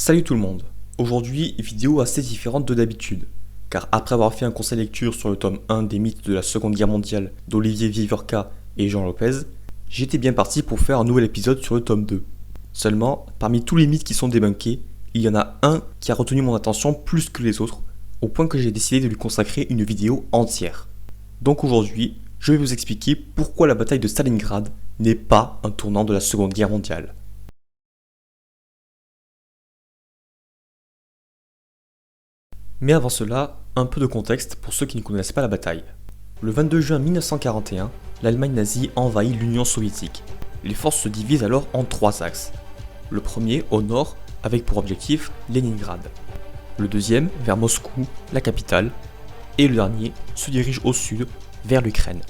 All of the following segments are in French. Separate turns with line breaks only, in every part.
Salut tout le monde. Aujourd'hui, vidéo assez différente de d'habitude, car après avoir fait un conseil lecture sur le tome 1 des mythes de la Seconde Guerre mondiale d'Olivier Vivorca et Jean Lopez, j'étais bien parti pour faire un nouvel épisode sur le tome 2. Seulement, parmi tous les mythes qui sont débunkés, il y en a un qui a retenu mon attention plus que les autres, au point que j'ai décidé de lui consacrer une vidéo entière. Donc aujourd'hui, je vais vous expliquer pourquoi la bataille de Stalingrad n'est pas un tournant de la Seconde Guerre mondiale. Mais avant cela, un peu de contexte pour ceux qui ne connaissent pas la bataille. Le 22 juin 1941, l'Allemagne nazie envahit l'Union soviétique. Les forces se divisent alors en trois axes. Le premier, au nord, avec pour objectif Leningrad. Le deuxième, vers Moscou, la capitale. Et le dernier se dirige au sud, vers l'Ukraine.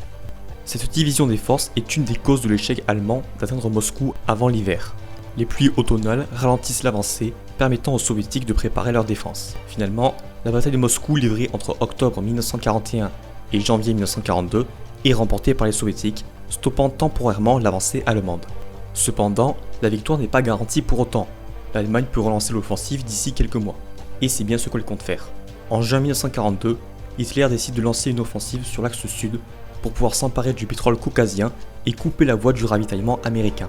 Cette division des forces est une des causes de l'échec allemand d'atteindre Moscou avant l'hiver. Les pluies automnales ralentissent l'avancée, permettant aux soviétiques de préparer leur défense. Finalement, la bataille de Moscou, livrée entre octobre 1941 et janvier 1942, est remportée par les soviétiques, stoppant temporairement l'avancée allemande. Cependant, la victoire n'est pas garantie pour autant. L'Allemagne peut relancer l'offensive d'ici quelques mois, et c'est bien ce qu'elle compte faire. En juin 1942, Hitler décide de lancer une offensive sur l'axe sud pour pouvoir s'emparer du pétrole caucasien et couper la voie du ravitaillement américain.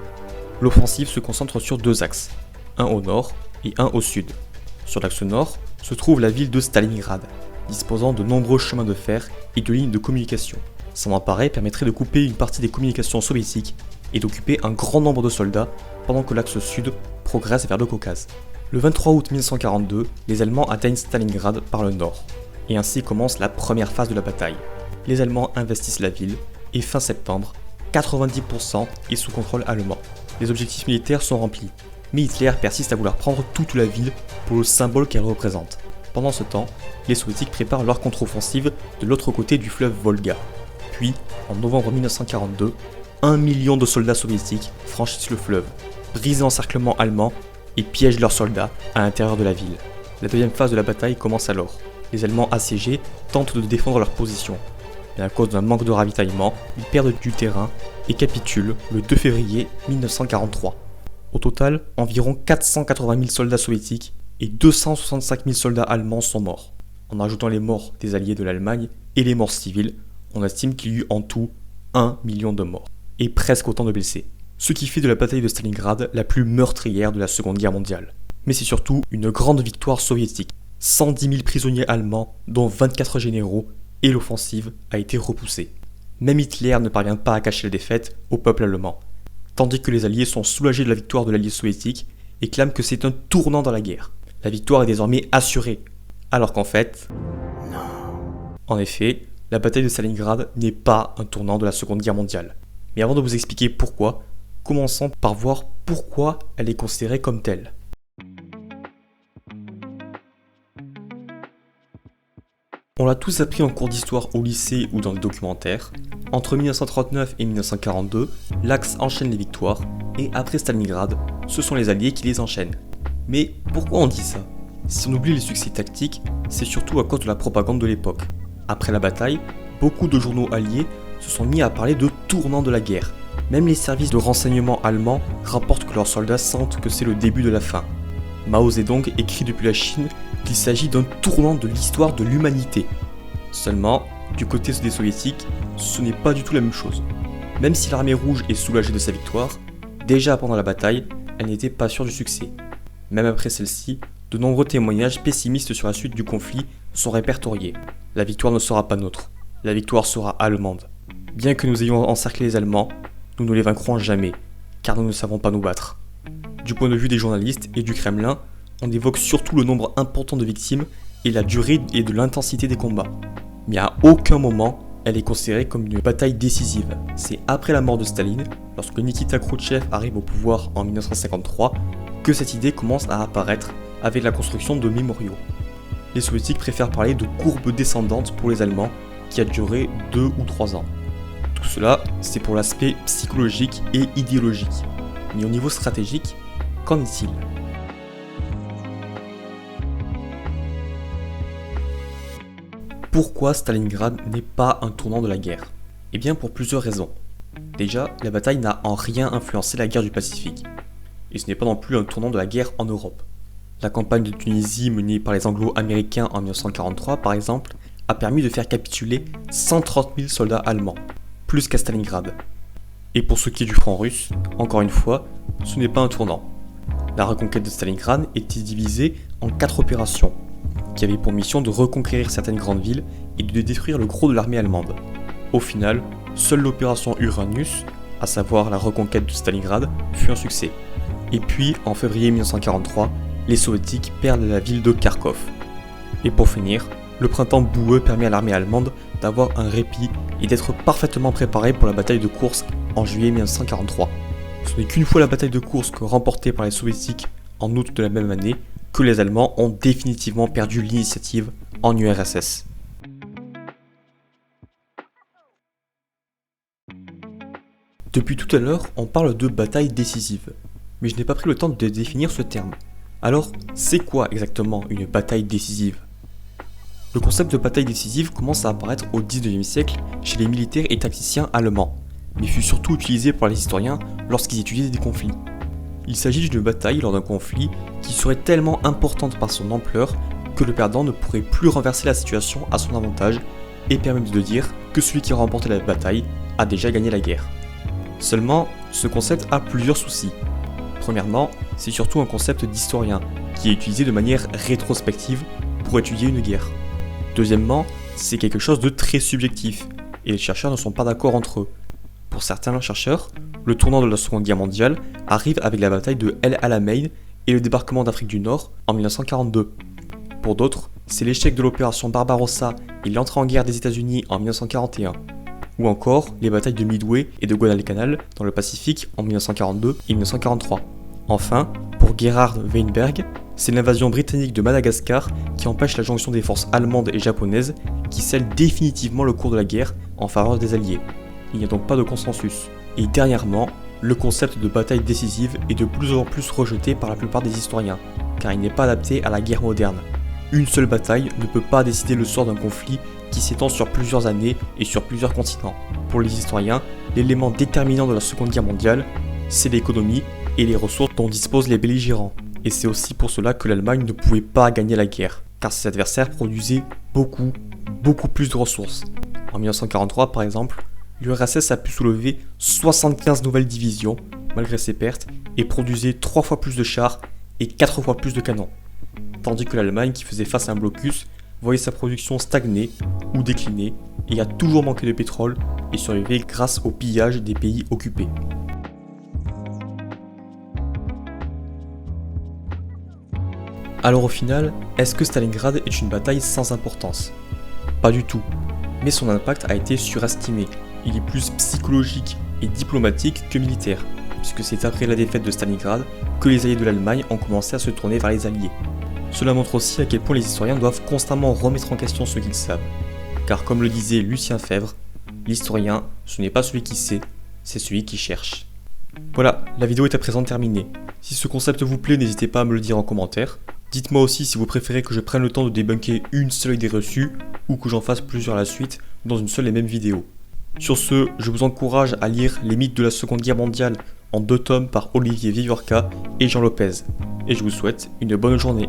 L'offensive se concentre sur deux axes, un au nord et un au sud. Sur l'axe nord se trouve la ville de Stalingrad, disposant de nombreux chemins de fer et de lignes de communication. S'en emparer permettrait de couper une partie des communications soviétiques et d'occuper un grand nombre de soldats pendant que l'axe sud progresse vers le Caucase. Le 23 août 1942, les Allemands atteignent Stalingrad par le nord, et ainsi commence la première phase de la bataille. Les Allemands investissent la ville, et fin septembre, 90% est sous contrôle allemand. Les objectifs militaires sont remplis, mais Hitler persiste à vouloir prendre toute la ville pour le symbole qu'elle représente. Pendant ce temps, les soviétiques préparent leur contre-offensive de l'autre côté du fleuve Volga. Puis, en novembre 1942, 1 million de soldats soviétiques franchissent le fleuve, brisent l'encerclement allemand et piègent leurs soldats à l'intérieur de la ville. La deuxième phase de la bataille commence alors. Les Allemands assiégés tentent de défendre leur position, mais à cause d'un manque de ravitaillement, ils perdent du terrain et capitulent le 2 février 1943. Au total, environ 480 000 soldats soviétiques et 265 000 soldats allemands sont morts. En ajoutant les morts des alliés de l'Allemagne et les morts civiles, on estime qu'il y eut en tout 1 million de morts, et presque autant de blessés. Ce qui fait de la bataille de Stalingrad la plus meurtrière de la Seconde Guerre mondiale. Mais c'est surtout une grande victoire soviétique. 110 000 prisonniers allemands, dont 24 généraux, et l'offensive a été repoussée. Même Hitler ne parvient pas à cacher la défaite au peuple allemand, tandis que les Alliés sont soulagés de la victoire de l'allié soviétique et clament que c'est un tournant dans la guerre. La victoire est désormais assurée, alors qu'en fait... Non. En effet, la bataille de Stalingrad n'est pas un tournant de la Seconde Guerre mondiale. Mais avant de vous expliquer pourquoi, commençons par voir pourquoi elle est considérée comme telle. On l'a tous appris en cours d'histoire au lycée ou dans le documentaire. Entre 1939 et 1942, l'Axe enchaîne les victoires, et après Stalingrad, ce sont les Alliés qui les enchaînent. Mais pourquoi on dit ça? Si on oublie les succès tactiques, c'est surtout à cause de la propagande de l'époque. Après la bataille, beaucoup de journaux alliés se sont mis à parler de tournant de la guerre. Même les services de renseignement allemands rapportent que leurs soldats sentent que c'est le début de la fin. Mao Zedong écrit depuis la Chine qu'il s'agit d'un tournant de l'histoire de l'humanité. Seulement, du côté des soviétiques, ce n'est pas du tout la même chose. Même si l'armée rouge est soulagée de sa victoire, déjà pendant la bataille, elle n'était pas sûre du succès. Même après celle-ci, de nombreux témoignages pessimistes sur la suite du conflit sont répertoriés. La victoire ne sera pas nôtre, la victoire sera allemande. Bien que nous ayons encerclé les Allemands, nous ne les vaincrons jamais, car nous ne savons pas nous battre. Du point de vue des journalistes et du Kremlin, on évoque surtout le nombre important de victimes et la durée et de l'intensité des combats. Mais à aucun moment, elle est considérée comme une bataille décisive. C'est après la mort de Staline, lorsque Nikita Khrouchtchev arrive au pouvoir en 1953, que cette idée commence à apparaître avec la construction de mémoriaux. Les soviétiques préfèrent parler de courbe descendante pour les Allemands, qui a duré 2 ou 3 ans. Tout cela, c'est pour l'aspect psychologique et idéologique. Mais au niveau stratégique, qu'en est-il ? Pourquoi Stalingrad n'est pas un tournant de la guerre? Eh bien pour plusieurs raisons. Déjà, la bataille n'a en rien influencé la guerre du Pacifique. Et ce n'est pas non plus un tournant de la guerre en Europe. La campagne de Tunisie menée par les Anglo-Américains en 1943 par exemple a permis de faire capituler 130 000 soldats allemands, plus qu'à Stalingrad. Et pour ce qui est du front russe, encore une fois, ce n'est pas un tournant. La reconquête de Stalingrad était divisée en 4 opérations, qui avaient pour mission de reconquérir certaines grandes villes et de détruire le gros de l'armée allemande. Au final, seule l'opération Uranus, à savoir la reconquête de Stalingrad, fut un succès. Et puis, en février 1943, les soviétiques perdent la ville de Kharkov. Et pour finir, le printemps boueux permet à l'armée allemande d'avoir un répit et d'être parfaitement préparée pour la bataille de Koursk en juillet 1943. Ce n'est qu'une fois la bataille de Koursk remportée par les soviétiques en août de la même année que les Allemands ont définitivement perdu l'initiative en URSS. Depuis tout à l'heure, on parle de bataille décisive, mais je n'ai pas pris le temps de définir ce terme. Alors, c'est quoi exactement une bataille décisive ? Le concept de bataille décisive commence à apparaître au XIXe siècle chez les militaires et tacticiens allemands, mais fut surtout utilisé par les historiens lorsqu'ils étudiaient des conflits. Il s'agit d'une bataille lors d'un conflit qui serait tellement importante par son ampleur que le perdant ne pourrait plus renverser la situation à son avantage et permet de dire que celui qui a remporté la bataille a déjà gagné la guerre. Seulement, ce concept a plusieurs soucis. Premièrement, c'est surtout un concept d'historien qui est utilisé de manière rétrospective pour étudier une guerre. Deuxièmement, c'est quelque chose de très subjectif et les chercheurs ne sont pas d'accord entre eux. Pour certains chercheurs, le tournant de la Seconde Guerre mondiale arrive avec la bataille de El Alamein et le débarquement d'Afrique du Nord en 1942. Pour d'autres, c'est l'échec de l'opération Barbarossa et l'entrée en guerre des États-Unis en 1941. Ou encore les batailles de Midway et de Guadalcanal dans le Pacifique en 1942 et 1943. Enfin, pour Gerhard Weinberg, c'est l'invasion britannique de Madagascar qui empêche la jonction des forces allemandes et japonaises qui scelle définitivement le cours de la guerre en faveur des Alliés. Il n'y a donc pas de consensus. Et dernièrement, le concept de bataille décisive est de plus en plus rejeté par la plupart des historiens, car il n'est pas adapté à la guerre moderne. Une seule bataille ne peut pas décider le sort d'un conflit qui s'étend sur plusieurs années et sur plusieurs continents. Pour les historiens, l'élément déterminant de la Seconde Guerre mondiale, c'est l'économie et les ressources dont disposent les belligérants. Et c'est aussi pour cela que l'Allemagne ne pouvait pas gagner la guerre, car ses adversaires produisaient beaucoup plus de ressources. En 1943 par exemple, l'URSS a pu soulever 75 nouvelles divisions, malgré ses pertes, et produisait 3 fois plus de chars et 4 fois plus de canons. Tandis que l'Allemagne, qui faisait face à un blocus, voyait sa production stagner ou décliner et a toujours manqué de pétrole et survivait grâce au pillage des pays occupés. Alors au final, est-ce que Stalingrad est une bataille sans importance ? Pas du tout, mais son impact a été surestimé. Il est plus psychologique et diplomatique que militaire, puisque c'est après la défaite de Stalingrad que les alliés de l'Allemagne ont commencé à se tourner vers les alliés. Cela montre aussi à quel point les historiens doivent constamment remettre en question ce qu'ils savent. Car comme le disait Lucien Febvre, l'historien, ce n'est pas celui qui sait, c'est celui qui cherche. Voilà, la vidéo est à présent terminée. Si ce concept vous plaît, n'hésitez pas à me le dire en commentaire. Dites-moi aussi si vous préférez que je prenne le temps de débunker une seule idée reçue ou que j'en fasse plusieurs à la suite dans une seule et même vidéo. Sur ce, je vous encourage à lire Les mythes de la Seconde Guerre mondiale en 2 tomes par Olivier Viviorca et Jean Lopez. Et je vous souhaite une bonne journée.